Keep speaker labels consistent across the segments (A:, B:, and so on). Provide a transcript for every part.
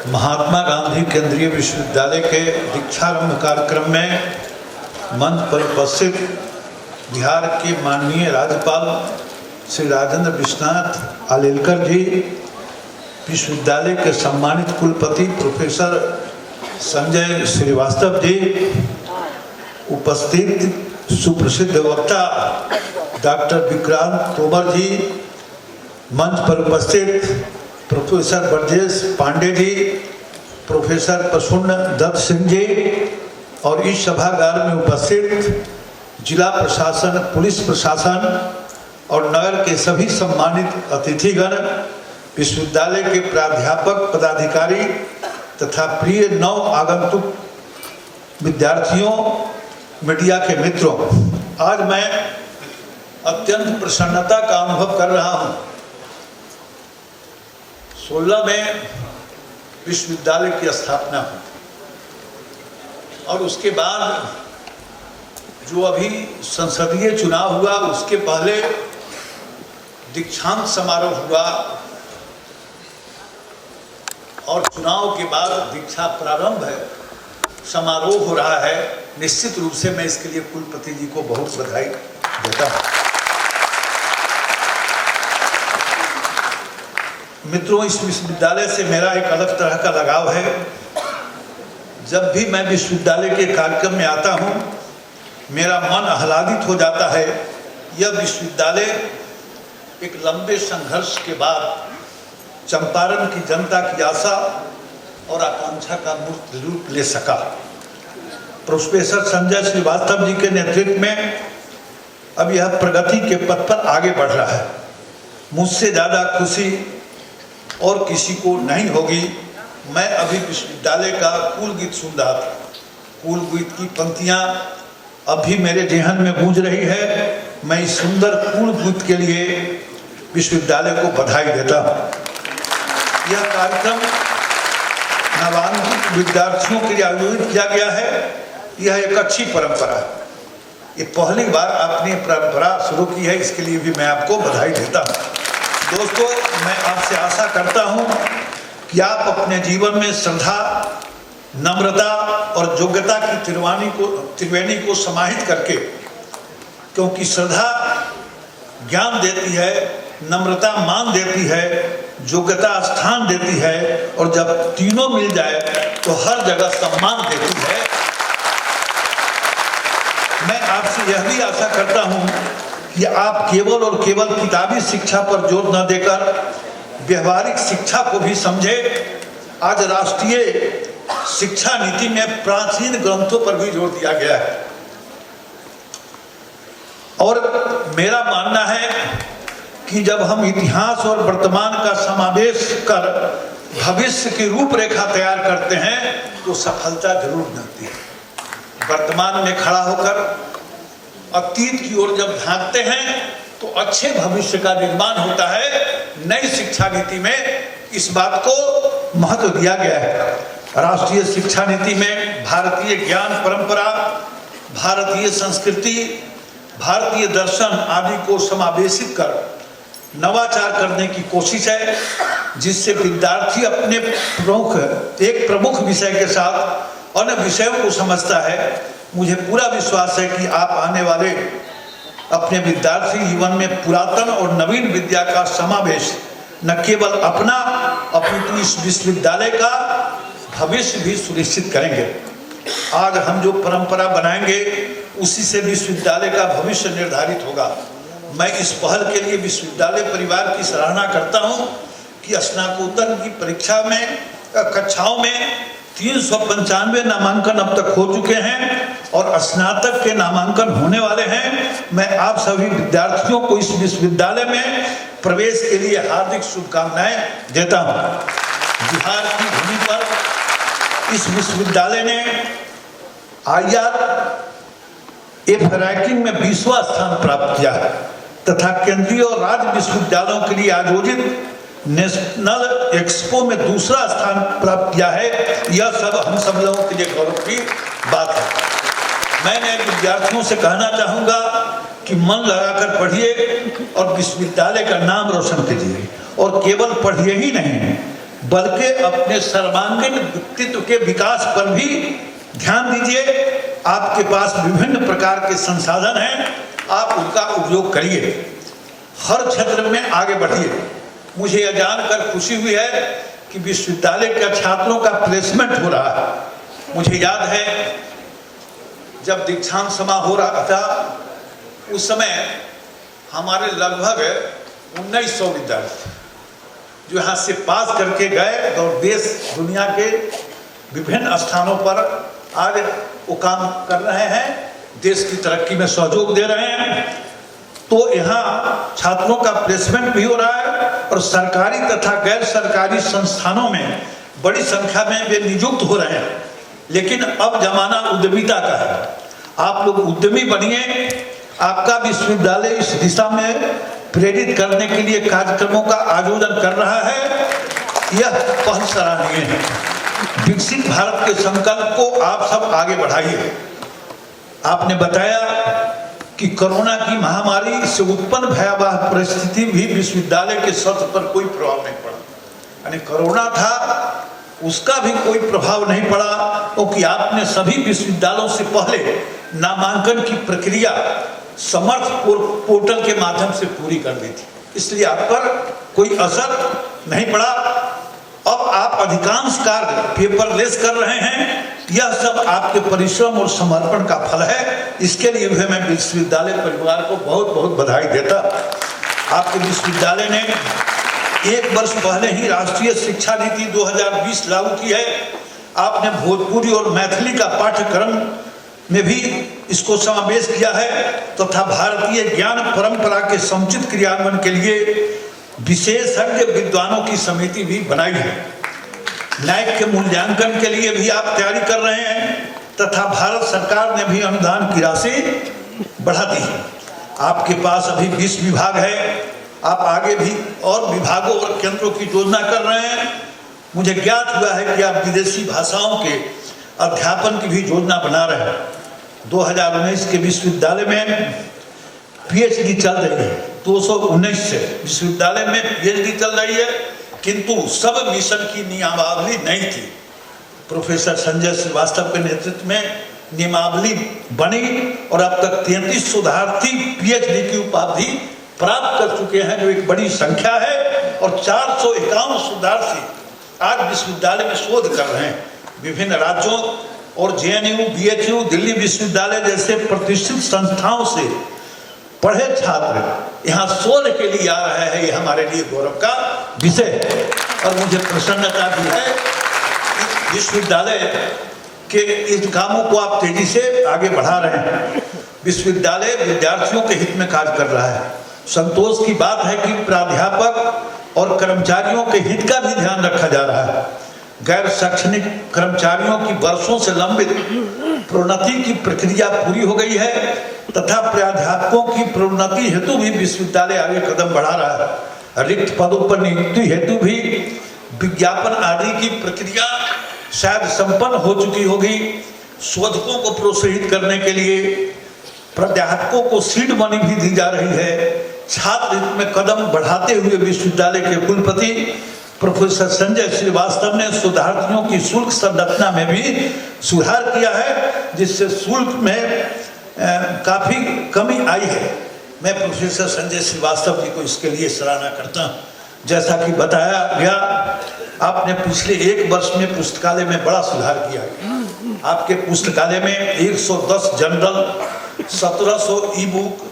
A: महात्मा गांधी केंद्रीय विश्वविद्यालय के दीक्षारंभ कार्यक्रम में मंच पर उपस्थित बिहार के माननीय राज्यपाल श्री राजेंद्र विश्वनाथ आलेलकर जी, विश्वविद्यालय के सम्मानित कुलपति प्रोफेसर संजय श्रीवास्तव जी, उपस्थित सुप्रसिद्ध वक्ता डॉक्टर विक्रांत तोमर जी, मंच पर उपस्थित प्रोफेसर ब्रजेश पांडे जी, प्रोफेसर प्रसून दत्त सिंह जी और इस सभागार में उपस्थित जिला प्रशासन, पुलिस प्रशासन और नगर के सभी सम्मानित अतिथिगण, विश्वविद्यालय के प्राध्यापक, पदाधिकारी तथा प्रिय नव आगंतुक विद्यार्थियों, मीडिया के मित्रों, आज मैं अत्यंत प्रसन्नता का अनुभव कर रहा हूं। 16 में विश्वविद्यालय की स्थापना हुई और उसके बाद जो अभी संसदीय चुनाव हुआ, उसके पहले दीक्षांत समारोह हुआ और चुनाव के बाद दीक्षा प्रारंभ है, समारोह हो रहा है। निश्चित रूप से मैं इसके लिए कुलपति जी को बहुत बधाई देता हूं। मित्रों, इस विश्वविद्यालय से मेरा एक अलग तरह का लगाव है। जब भी मैं विश्वविद्यालय के कार्यक्रम में आता हूं, मेरा मन आह्लादित हो जाता है। यह विश्वविद्यालय एक लंबे संघर्ष के बाद चंपारण की जनता की आशा और आकांक्षा का मूर्त रूप ले सका। प्रोफेसर संजय श्रीवास्तव जी के नेतृत्व में अब यह प्रगति के पथ पर आगे बढ़ रहा है। मुझसे ज़्यादा खुशी और किसी को नहीं होगी। मैं अभी विश्वविद्यालय का कुल गीत सुन रहा था। कुल गीत की पंक्तियां अभी मेरे जेहन में गूंज रही है। मैं इस सुंदर कुल गीत के लिए विश्वविद्यालय को बधाई देता हूं। यह कार्यक्रम नवागंतुक विद्यार्थियों के लिए आयोजित किया गया है। यह एक अच्छी परंपरा है। ये पहली बार आपने परंपरा शुरू की है, इसके लिए भी मैं आपको बधाई देता हूं। दोस्तों, मैं आपसे आशा करता हूं कि आप अपने जीवन में श्रद्धा, नम्रता और योग्यता की त्रिवेणी को समाहित करके, क्योंकि श्रद्धा ज्ञान देती है, नम्रता मान देती है, योग्यता स्थान देती है और जब तीनों मिल जाए तो हर जगह सम्मान देती है। मैं आपसे यह भी आशा करता हूं कि आप केवल और केवल किताबी शिक्षा पर जोर न देकर व्यवहारिक शिक्षा को भी समझे। आज राष्ट्रीय शिक्षा नीति में प्राचीन ग्रंथों पर भी जोर दिया गया है और मेरा मानना है कि जब हम इतिहास और वर्तमान का समावेश कर भविष्य की रूपरेखा तैयार करते हैं तो सफलता जरूर मिलती है। वर्तमान में खड़ा होकर अतीत की ओर जब झांकते हैं तो अच्छे भविष्य का निर्माण होता है। नई शिक्षा नीति में इस बात को महत्व दिया गया है। राष्ट्रीय शिक्षा नीति में भारतीय ज्ञान परंपरा, भारतीय संस्कृति, भारतीय दर्शन आदि को समावेशित कर नवाचार करने की कोशिश है, जिससे विद्यार्थी अपने एक प्रमुख विषय के साथ अन्य विषयों को समझता है। मुझे पूरा विश्वास है कि आप आने वाले अपने विद्यार्थी जीवन में पुरातन और नवीन विद्या का समावेश न केवल अपना, अपितु इस विश्वविद्यालय का भविष्य भी सुनिश्चित करेंगे। आज हम जो परंपरा बनाएंगे उसी से विश्वविद्यालय का भविष्य निर्धारित होगा। मैं इस पहल के लिए विश्वविद्यालय परिवार की सराहना करता हूं कि स्नातकोत्तर की परीक्षा में कक्षाओं में 395 नामांकन अब तक हो चुके हैं और स्नातक के नामांकन होने वाले हैं। मैं आप सभी विद्यार्थियों को इस विश्वविद्यालय में प्रवेश के लिए हार्दिक शुभकामनाएं देता हूं। बिहार की भूमि पर इस विश्वविद्यालय ने IRF रैंकिंग में 20वां स्थान प्राप्त किया है तथा केंद्रीय और राज्य विश्वविद्यालयों के लिए आयोजित नेशनल एक्सपो में दूसरा स्थान प्राप्त किया है। यह सब हम सब लोगों के लिए गौरव की बात है। मैंने विद्यार्थियों से कहना चाहूंगा कि मन लगाकर पढ़िए और विश्वविद्यालय का नाम रोशन कीजिए और केवल पढ़िए ही नहीं, बल्कि अपने सर्वांगीण व्यक्तित्व के विकास पर भी ध्यान दीजिए। आपके पास विभिन्न प्रकार के संसाधन हैं, आप उनका उपयोग करिए, हर क्षेत्र में आगे बढ़िए। मुझे यह जानकर खुशी हुई है कि विश्वविद्यालय के छात्रों का प्लेसमेंट हो रहा है। मुझे याद है जब दीक्षांत समारोह हो रहा था, उस समय हमारे लगभग 1900 विद्यार्थी जो यहाँ से पास करके गए और देश दुनिया के विभिन्न स्थानों पर आज वो काम कर रहे हैं, देश की तरक्की में सहयोग दे रहे हैं। तो यहाँ छात्रों का प्लेसमेंट भी हो रहा है और सरकारी तथा गैर सरकारी संस्थानों में बड़ी संख्या में वे नियुक्त हो रहे हैं। लेकिन अब जमाना उद्यमिता का है, आप लोग उद्यमी बनिए। आपका विश्वविद्यालय इस दिशा में प्रेरित करने के लिए कार्यक्रमों का आयोजन कर रहा है, यह पहल सराहनीय है। विकसित भारत के संकल्प को आप सब आगे बढ़ाइए। आपने बताया कि कोरोना की महामारी से उत्पन्न भयावह परिस्थिति भी विश्वविद्यालय के सत्र पर कोई प्रभाव नहीं पड़ा, यानी कोरोना था उसका भी कोई प्रभाव नहीं पड़ा, क्योंकि आपने सभी विश्वविद्यालयों से पहले नामांकन की प्रक्रिया समर्थ पोर्टल के माध्यम से पूरी कर दी थी, इसलिए आप पर कोई असर नहीं पड़ा। अब आप अधिकांश कार्य पेपरलेस कर रहे हैं, यह सब आपके परिश्रम और समर्पण का फल है। इसके लिए भी मैं विश्वविद्यालय परिवार को बहुत बहुत बधाई देता। आपके विश्वविद्यालय ने 1 वर्ष पहले ही राष्ट्रीय शिक्षा नीति 2020 लागू की है। आपने भोजपुरी और मैथिली का पाठ्यक्रम में भी इसको समावेश किया है तथा भारतीय ज्ञान परंपरा के समुचित क्रियान्वयन के लिए विशेषज्ञ विद्वानों की समिति भी बनाई है। न्यायिक के मूल्यांकन के लिए भी आप तैयारी कर रहे हैं तथा भारत सरकार ने भी अनुदान की राशि बढ़ा दी है। आपके पास अभी 20 विभाग है, आप आगे भी और विभागों और केंद्रों की योजना कर रहे हैं। मुझे ज्ञात हुआ है कि आप विदेशी भाषाओं के अध्यापन की भी योजना बना रहे हैं। 2019 के विश्वविद्यालय में पीएचडी चल रही है, 219 से विश्वविद्यालय में पीएचडी चल रही है, किंतु सब मिशन की नियमावली नहीं थी। प्रोफेसर संजय श्रीवास्तव के नेतृत्व में नियमावली बनी और अब तक 33 शोधार्थी पीएचडी की उपाधि प्राप्त कर चुके हैं, जो एक बड़ी संख्या है। और 451 शोधार्थी आज विश्वविद्यालय में शोध कर रहे हैं। विभिन्न राज्यों और जेएनयू, बीएचयू, दिल्ली विश्वविद्यालय जैसे प्रतिष्ठित संस्थाओं से पढ़े छात्र यहाँ शोध के लिए आ रहे हैं, ये हमारे लिए गौरव का विषय है। और मुझे प्रसन्नता भी है विश्वविद्यालय के इन कामों को आप तेजी से आगे बढ़ा रहे हैं। विश्वविद्यालय विद्यार्थियों के हित में कार्य कर रहा है। संतोष की बात है कि प्राध्यापक और कर्मचारियों के हित का भी ध्यान रखा जा रहा है। गैर शैक्षणिक कर्मचारियों की वर्षों से लंबित प्रोन्नति की प्रक्रिया पूरी हो गई है तथा प्राध्यापकों की प्रोन्नति हेतु भी विश्वविद्यालय आगे कदम बढ़ा रहा है। रिक्त पदों पर नियुक्ति हेतु भी विज्ञापन आदि की प्रक्रिया शायद संपन्न हो चुकी होगी। शोधकों को प्रोत्साहित करने के लिए प्राध्यापकों को सीड मनी भी दी जा रही है। छात्र हित में कदम बढ़ाते हुए विश्वविद्यालय के कुलपति प्रोफेसर संजय श्रीवास्तव ने शोधार्थियों की शुल्क संरचना में भी सुधार किया है, जिससे शुल्क में काफी कमी आई है। मैं प्रोफेसर संजय श्रीवास्तव जी को इसके लिए सराहना करता हूँ। जैसा कि बताया गया, आपने पिछले 1 वर्ष में पुस्तकालय में बड़ा सुधार किया है। आपके पुस्तकालय में 110 जनरल, 1700 ई बुक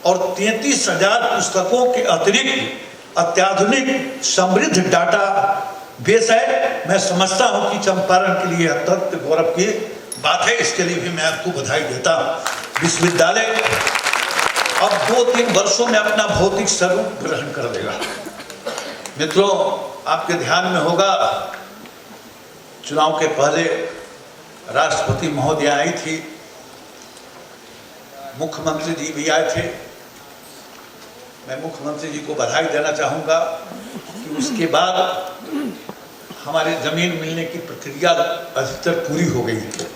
A: और 33,000 पुस्तकों के अतिरिक्त अत्याधुनिक समृद्ध डाटा बेस है। मैं समझता हूं कि चंपारण के लिए अत्यंत गौरव की बात है, इसके लिए भी मैं आपको बधाई देता हूं। विश्वविद्यालय अब 2-3 वर्षों में अपना भौतिक स्वरूप ग्रहण कर लेगा। मित्रों, आपके ध्यान में होगा चुनाव के पहले राष्ट्रपति महोदय आई थी, मुख्यमंत्री जी भी आए थे। मैं मुख्यमंत्री जी को बधाई देना चाहूँगा कि उसके बाद हमारे जमीन मिलने की प्रक्रिया अधिकतर पूरी हो गई है।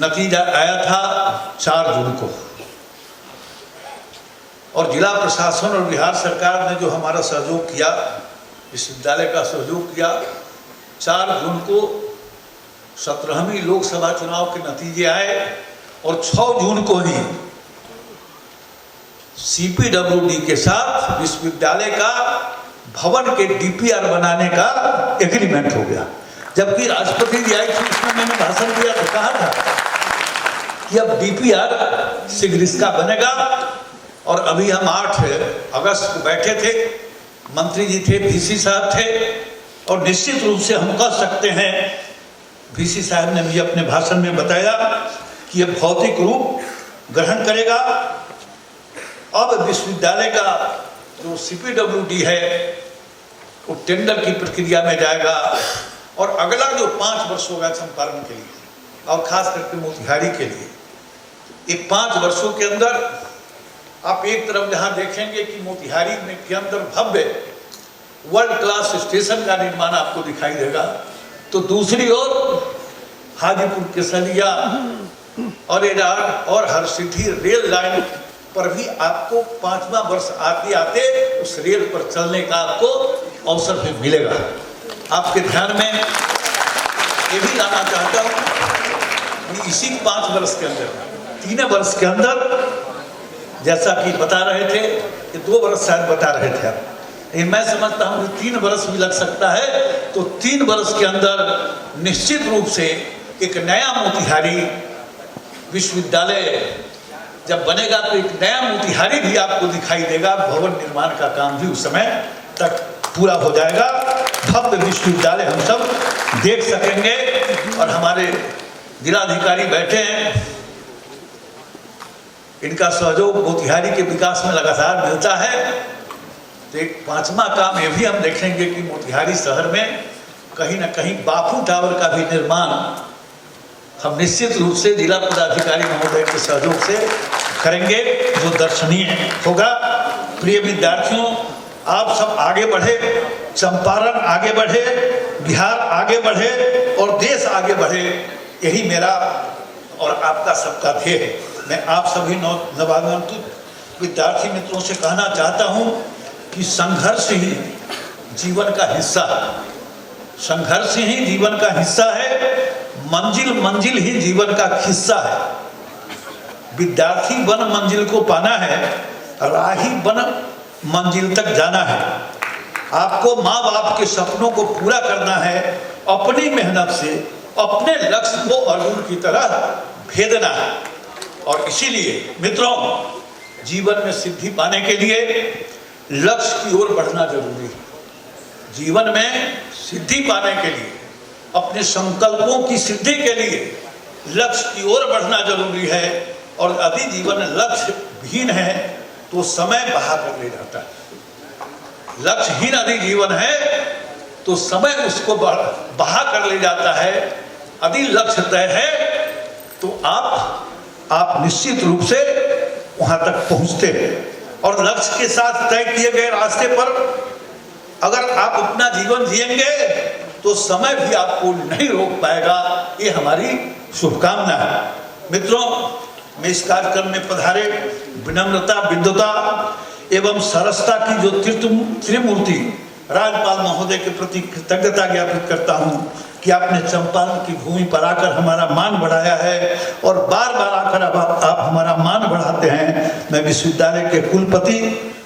A: नतीजा आया था 4 जून को, और जिला प्रशासन और बिहार सरकार ने जो हमारा सहयोग किया विश्वविद्यालय का सहयोग किया। 4 जून को 17वीं लोकसभा चुनाव के नतीजे आए और 6 जून को ही CPWD के साथ विश्वविद्यालय का भवन के DPR बनाने का एग्रीमेंट हो गया। जबकि राष्ट्रपति जी आई थी, उसमें मैंने भाषण दिया तो कहा था कि अब DPR शीघ्र इसका बनेगा। और अभी हम 8 अगस्त को बैठे थे, मंत्री जी थे, VC साहब थे, और निश्चित रूप से हम कह सकते हैं, VC साहब ने भी अपने भाषण में बताया कि यह भौतिक रूप ग्रहण करेगा। अब विश्वविद्यालय का जो CPWD है वो टेंडर की प्रक्रिया में जाएगा और अगला जो 5 वर्ष होगा चंपारण के लिए और खास करके मोतिहारी के लिए, ये 5 वर्षों के अंदर आप एक तरफ जहां देखेंगे कि मोतिहारी में के अंदर भव्य वर्ल्ड क्लास स्टेशन का निर्माण आपको दिखाई देगा, तो दूसरी ओर हाजीपुर केसरिया और एडार और हरसिद्धि रेल लाइन पर भी आपको 5वां वर्ष आते आते उस रेल पर चलने का आपको अवसर भी मिलेगा। आपके ध्यान में ये भी लाना चाहता हूँ कि इसी 5 वर्ष के अंदर, 3 वर्ष के अंदर, जैसा कि बता रहे थे कि 2 वर्ष शायद बता रहे थे आप, लेकिन मैं समझता हूँ कि 3 वर्ष भी लग सकता है। तो 3 वर्ष के अंदर निश्चित रूप से एक नया मोतिहारी विश्वविद्यालय जब बनेगा तो एक नया मोतिहारी भी आपको दिखाई देगा। भवन निर्माण का काम भी उस समय तक पूरा हो जाएगा। भव्य विश्वविद्यालय हम सब देख सकेंगे। और हमारे जिलाधिकारी बैठे हैं, इनका सहयोग मोतिहारी के विकास में लगातार मिलता है। तो एक 5वां काम ये भी हम देखेंगे कि मोतिहारी शहर में कहीं ना कहीं बापू टावर का भी निर्माण हम निश्चित रूप से जिला पदाधिकारी महोदय के सहयोग से करेंगे, जो दर्शनीय होगा। प्रिय विद्यार्थियों, आप सब आगे बढ़े, चंपारण आगे बढ़े, बिहार आगे बढ़े और देश आगे बढ़े, यही मेरा और आपका सबका ध्येय है। मैं आप सभी नवागंतुक विद्यार्थी मित्रों से कहना चाहता हूं कि संघर्ष ही जीवन का हिस्सा है। संघर्ष ही जीवन का हिस्सा है। मंजिल मंजिल ही जीवन का हिस्सा है। विद्यार्थी बन मंजिल को पाना है, राही बन मंजिल तक जाना है। आपको माँ बाप के सपनों को पूरा करना है, अपनी मेहनत से अपने लक्ष्य को अर्जुन की तरह भेदना है। और इसीलिए मित्रों, जीवन में सिद्धि पाने के लिए लक्ष्य की ओर बढ़ना जरूरी है। जीवन में सिद्धि पाने के लिए, अपने संकल्पों की सिद्धि के लिए लक्ष्य की ओर बढ़ना जरूरी है। और यदि जीवन लक्ष्य विहीन है तो समय बहा कर ले जाता है। लक्ष्यहीन यदि जीवन है तो समय उसको बहा कर ले जाता है। यदि लक्ष्य तय है तो आप निश्चित रूप से वहां तक पहुंचते हैं। और लक्ष्य के साथ तय किए गए रास्ते पर अगर आप अपना जीवन जिएंगे तो समय भी आपको नहीं रोक पाएगा। ये हमारी शुभकामना है। मित्रों, मैं इस कार्यक्रम में पधारे विनम्रता, विद्वता एवं सरसता की जो त्रिमूर्ति राज्यपाल महोदय के प्रति कृतज्ञता ज्ञापित करता हूं कि आपने चंपारण की भूमि पर आकर हमारा मान बढ़ाया है और बार बार आकर आप हमारा मान बढ़ाते हैं। मैं विश्वविद्यालय के कुलपति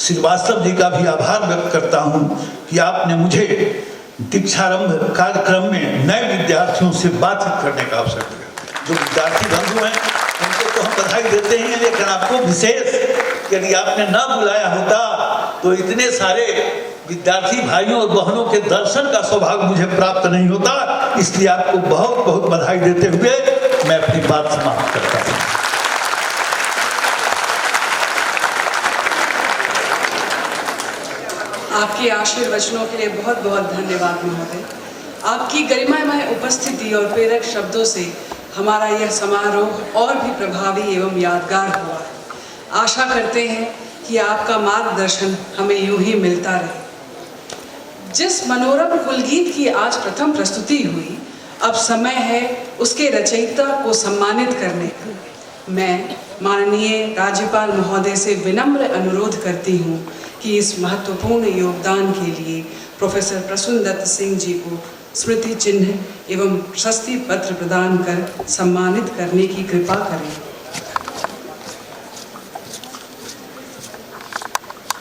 A: श्रीवास्तव जी का भी आभार व्यक्त करता हूं कि आपने मुझे दीक्षारंभ कार्यक्रम में नए विद्यार्थियों से बातचीत करने का अवसर दिया। जो विद्यार्थी बंधु हैं उनको तो हम बधाई देते हैं, लेकिन आपको विशेष, यदि आपने ना बुलाया होता तो इतने सारे विद्यार्थी भाइयों और बहनों के दर्शन का सौभाग्य मुझे प्राप्त नहीं होता। इसलिए आपको बहुत बहुत बधाई देते हुए मैं अपनी बात समाप्त करता हूँ।
B: आपके आशीर्वचनों के लिए बहुत बहुत धन्यवाद महोदय। आपकी गरिमामय उपस्थिति और प्रेरक शब्दों से हमारा यह समारोह और भी प्रभावी एवं यादगार हुआ। आशा करते हैं कि आपका मार्गदर्शन हमें यूं ही मिलता रहे। जिस मनोरम कुलगीत की आज प्रथम प्रस्तुति हुई, अब समय है उसके रचयिता को सम्मानित करने का। मैं माननीय राज्यपाल महोदय से विनम्र अनुरोध करती हूँ कि इस महत्वपूर्ण योगदान के लिए प्रोफेसर प्रसून दत्त सिंह जी को स्मृति चिन्ह एवं प्रशस्ति पत्र प्रदान कर सम्मानित करने की कृपा करें।